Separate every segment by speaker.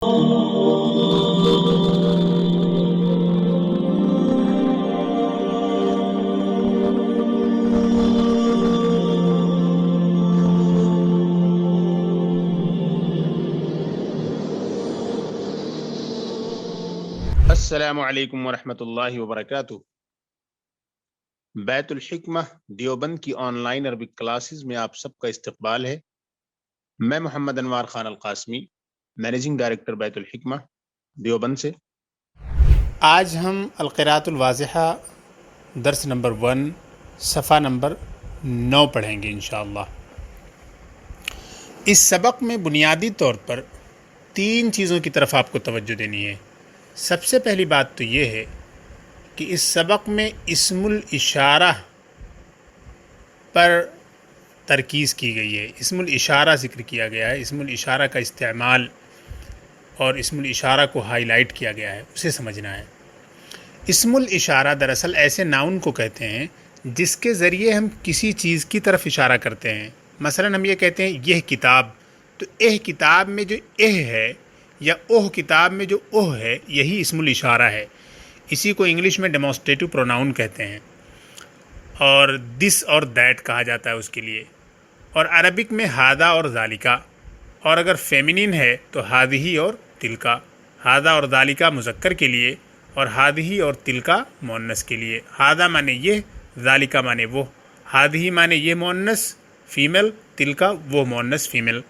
Speaker 1: السلام علیکم ورحمۃ اللہ وبرکاتہ۔ بیت الحکمہ دیوبند کی آن لائن عربک کلاسز میں آپ سب کا استقبال ہے۔ میں محمد انوار خان القاسمی، مینیجنگ ڈائریکٹر بیت الحکمہ دیوبند سے۔ آج ہم القراءۃ الواضحہ درس نمبر 1 صفحہ نمبر 9 پڑھیں گے انشاءاللہ۔ اس سبق میں بنیادی طور پر 3 چیزوں کی طرف آپ کو توجہ دینی ہے۔ سب سے پہلی بات تو یہ ہے کہ اس سبق میں اسم الاشارہ پر ترکیز کی گئی ہے۔ اسم الاشارہ ذکر کیا گیا ہے، اسم الاشارہ کا استعمال اور اسم الاشارہ کو ہائی لائٹ کیا گیا ہے، اسے سمجھنا ہے۔ اسم الاشارہ دراصل ایسے ناؤن کو کہتے ہیں جس کے ذریعے ہم کسی چیز کی طرف اشارہ کرتے ہیں۔ مثلا ہم یہ کہتے ہیں یہ کتاب، تو کتاب میں جو ہے یا کتاب میں جو ہے، یہی اسم الاشارہ ہے۔ اسی کو انگلش میں ڈیمونسٹریٹو پروناؤن کہتے ہیں، اور دس اور دیٹ کہا جاتا ہے اس کے لیے۔ اور عربک میں ہادہ اور ذالکہ، اور اگر فیمینین ہے تو ہادہی اور تلکا۔ ہادہ اور ذالکہ مذکر کے لیے، اور ہادہی اور تلکا مؤنث کے لیے۔ ہادہ مانے یہ، ذالکہ مانے وہ۔ ہادہی مانے یہ مؤنث فیمیل، تلکا وہ مؤنث فیمیل۔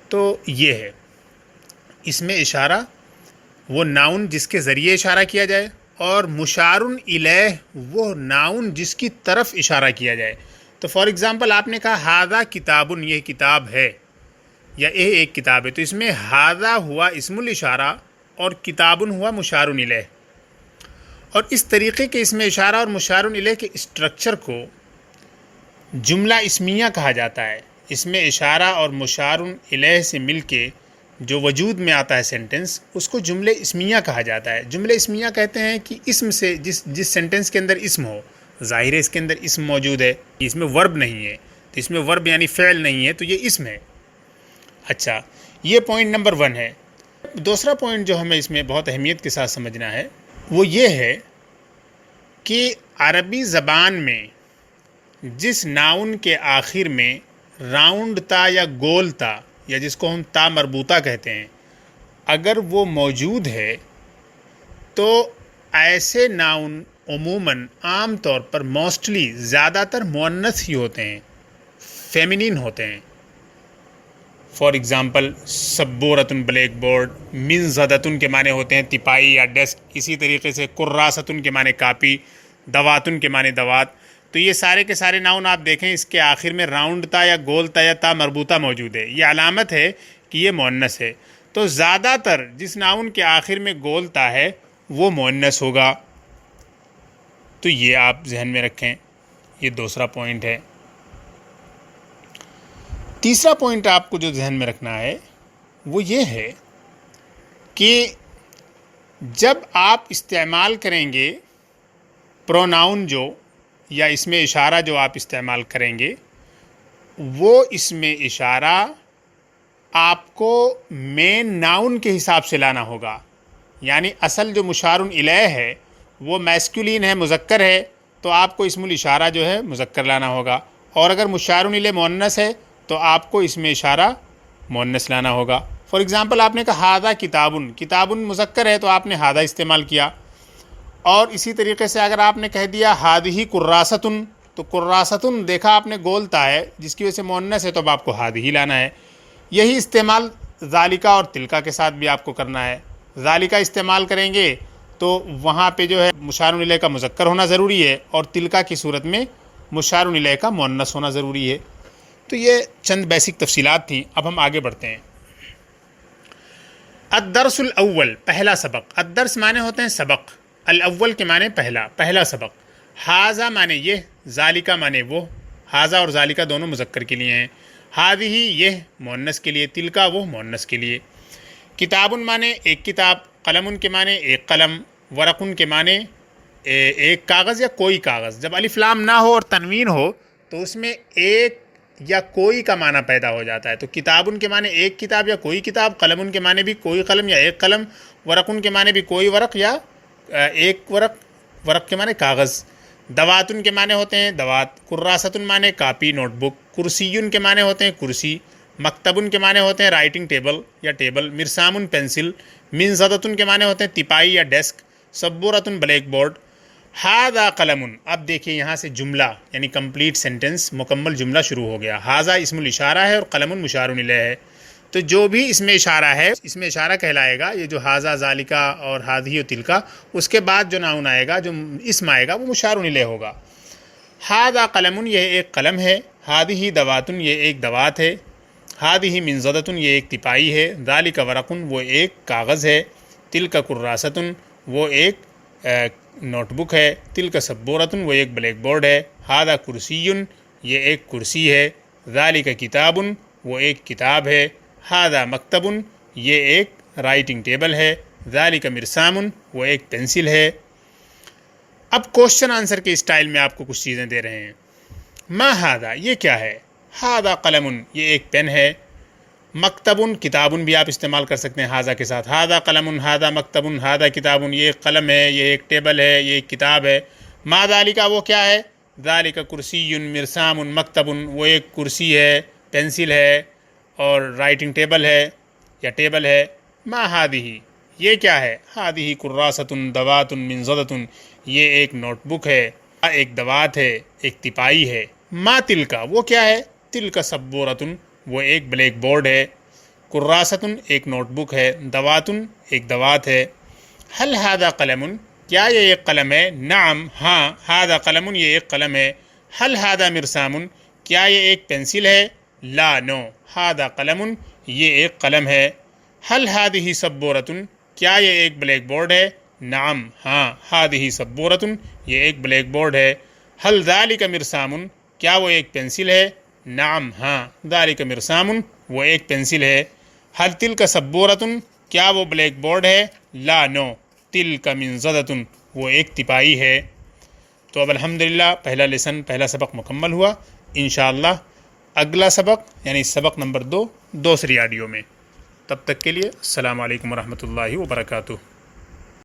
Speaker 1: تو یہ ہے اسم اشارہ، وہ ناؤن جس کے ذریعے اشارہ کیا جائے، اور مشار الیہ وہ ناؤن جس کی طرف اشارہ کیا جائے۔ تو فار ایگزامپل آپ نے کہا ہادہ کتابن، یہ کتاب ہے، یا یہ ایک کتاب ہے، تو اس میں ہادہ ہوا اسم الاشارہ اور کتابن ہوا مشار الیہ۔ اور اس طریقے کے اسم اشارہ اور مشار الیہ کے اسٹرکچر کو جملہ اسمیہ کہا جاتا ہے۔ اسم اشارہ اور مشار الیہ سے مل کے جو وجود میں آتا ہے سینٹنس، اس کو جملے اسمیہ کہا جاتا ہے۔ جملے اسمیہ کہتے ہیں کہ اسم سے جس سینٹنس کے اندر اسم ہو، ظاہر ہے اس کے اندر اسم موجود ہے، اس میں ورب نہیں ہے، تو اس میں ورب یعنی فعل نہیں ہے، تو یہ اسم ہے۔ اچھا، یہ پوائنٹ نمبر 1 ہے۔ دوسرا پوائنٹ جو ہمیں اس میں بہت اہمیت کے ساتھ سمجھنا ہے وہ یہ ہے کہ عربی زبان میں جس ناؤن کے آخر میں راؤنڈ تا یا گول تا، یا جس کو ہم تا مربوطہ کہتے ہیں، اگر وہ موجود ہے تو ایسے ناؤن عموماً عام طور پر موسٹلی زیادہ تر مؤنث ہی ہوتے ہیں، فیمینین ہوتے ہیں۔ فار ایگزامپل سبورتن بلیک بورڈ، منزدتن کے معنی ہوتے ہیں تپائی یا ڈیسک، اسی طریقے سے کراستن کے معنی کاپی، دواتن کے معنی دوات۔ تو یہ سارے کے سارے ناؤن آپ دیکھیں اس کے آخر میں راؤنڈ تا یا گول تا یا تا مربوطہ موجود ہے، یہ علامت ہے کہ یہ مؤنث ہے۔ تو زیادہ تر جس ناؤن کے آخر میں گول تا ہے وہ مؤنث ہوگا، تو یہ آپ ذہن میں رکھیں۔ یہ دوسرا پوائنٹ ہے۔ تیسرا پوائنٹ آپ کو جو ذہن میں رکھنا ہے وہ یہ ہے کہ جب آپ استعمال کریں گے پروناؤن جو یا اسم اشارہ جو آپ استعمال کریں گے، وہ اسم اشارہ آپ کو مین ناؤن کے حساب سے لانا ہوگا۔ یعنی اصل جو مشار الیہ ہے وہ میسکولین ہے، مذکر ہے، تو آپ کو اسم الاشارہ جو ہے مذکر لانا ہوگا، اور اگر مشار الیہ مؤنث ہے تو آپ کو اسم اشارہ مؤنث لانا ہوگا۔ فار ایگزامپل آپ نے کہا ہادہ کتابن، کتابن مذکر ہے تو آپ نے ہادہ استعمال کیا۔ اور اسی طریقے سے اگر آپ نے کہہ دیا ہادہی کراستن، تو کراستن دیکھا آپ نے گول تا ہے جس کی وجہ سے مؤنث ہے، تو اب آپ کو ہادہی لانا ہے۔ یہی استعمال ذالکہ اور تلکا کے ساتھ بھی آپ کو کرنا ہے۔ ذالکہ استعمال کریں گے تو وہاں پہ جو ہے مشار الیہ کا مذکر ہونا ضروری ہے، اور تلکا کی صورت میں مشار الیہ کا مؤنث ہونا ضروری ہے۔ تو یہ چند بیسک تفصیلات تھیں۔ اب ہم آگے بڑھتے ہیں۔ الدرس الاول، پہلا سبق۔ الدرس معنی ہوتے ہیں سبق، الاول کے معنی پہلا سبق۔ حاذا معنی یہ، ذالکہ معنی وہ۔ حاذا اور ذالکہ دونوں مذکر کے لیے ہیں۔ ہادہی یہ مؤنث کے لیے، تلکا وہ مؤنث کے لیے۔ کتابن معنی ایک کتاب، قلمن کے معنی ایک قلم، ورقن کے معنی ایک کاغذ یا کوئی کاغذ۔ جب الف لام نہ ہو اور تنوین ہو تو اس میں ایک یا کوئی کا معنی پیدا ہو جاتا ہے. تو کتابن کے معنی ایک کتاب یا کوئی کتاب، قلمن کے معنی بھی کوئی قلم یا ایک قلم، ورقن کے معنی بھی کوئی ورق یا ایک ورق، ورق کے معنی کاغذ. دواتن کے معنی ہوتے ہیں دوات، کراستن معنی کاپی نوٹ بک، کرسیون کے معنی ہوتے ہیں کرسی، مکتبن کے معنی ہوتے ہیں رائٹنگ ٹیبل یا ٹیبل، مرسامن پینسل، منزدتن کے معنی ہوتے ہیں تپائی یا ڈیسک، سبورتن بلیک بورڈ. ہاذا قلمن، اب دیکھیے یہاں سے جملہ یعنی کمپلیٹ سینٹنس، مکمل جملہ شروع ہو گیا. ہاذا اسم الاشارہ ہے اور قلمن مشار الیہ ہے. تو جو بھی اس میں اشارہ ہے اس میں اشارہ کہلائے گا. یہ جو ہاذا ذالکا اور ہادھی و تلکا، اس کے بعد جو ناؤن آئے گا، جو اسم آئے گا، وہ مشار الیہ ہوگا. ہاذا قلمن، یہ ایک قلم ہے. ہادھی دواتن، یہ ایک دوات ہے. ہادھی منزدتن، یہ ایک تپائی ہے. ذالک ورقن، وہ ایک کاغذ ہے. تلک کراستن، وہ ایک نوٹ بک ہے. تلک سبورتن، وہ ایک بلیک بورڈ ہے. ہاذا کرسیٌ، یہ ایک کرسی ہے. ذالک کتابٌ، وہ ایک کتاب ہے. ہاذا مکتبٌ، یہ ایک رائٹنگ ٹیبل ہے. ذالک مرسامٌ، وہ ایک پینسل ہے. اب کوشچن آنسر کے اسٹائل میں آپ کو کچھ چیزیں دے رہے ہیں. ما ہاذا، یہ کیا ہے؟ ہاذا قلمٌ، یہ ایک پین ہے. مکتبٌ، کتابٌ بھی آپ استعمال کر سکتے ہیں ہاذا کے ساتھ. ہاذا قلمٌ، ہاذا مکتبٌ، ہاذا کتابٌ، یہ ایک قلم ہے، یہ ایک ٹیبل ہے، یہ ایک کتاب ہے. ما ذالکا، وہ کیا ہے؟ ذالک کرسی مرسام مکتب، وہ ایک کرسی ہے، پینسل ہے اور رائٹنگ ٹیبل ہے یا ٹیبل ہے. ما ہادھی، یہ کیا ہے؟ ہادھی کراست دوات منزدۃ، یہ ایک نوٹ بک ہے، ایک دوات ہے، ایک تپائی ہے. ما تلکا، وہ کیا ہے؟ تلک سبورۃ، وہ ایک بلیک بورڈ ہے. کراست، ایک نوٹ بک ہے. دوات، ایک دوات ہے. حل ہذا قلم، کیا یہ ایک قلم ہے؟ نعم، ہاں. ہذا قلم، یہ ایک قلم ہے. حل ہذا مرسام، کیا یہ ایک پینسل ہے؟ لا، نو. ہذا قلم، یہ ایک قلم ہے. حل ہذہ سبورۃ، کیا یہ ایک بلیک بورڈ ہے؟ نعم، ہاں. ہذہ سبورۃ، یہ ایک بلیک بورڈ ہے. حل ذالک مرسام، کیا وہ ایک پینسل ہے؟ نعم، ہاں. ذالک مرسام، وہ ایک پینسل ہے. حل تلک سبورۃ، کیا وہ بلیک بورڈ ہے؟ لا، نو. تلک منزدۃ، وہ ایک تپائی ہے. تو اب الحمدللہ پہلا لیسن، پہلا سبق مکمل ہوا. انشاءاللہ اگلا سبق یعنی سبق نمبر 2 دوسری آڈیو میں. تب تک کے لیے السلام علیکم ورحمۃ اللہ وبرکاتہ.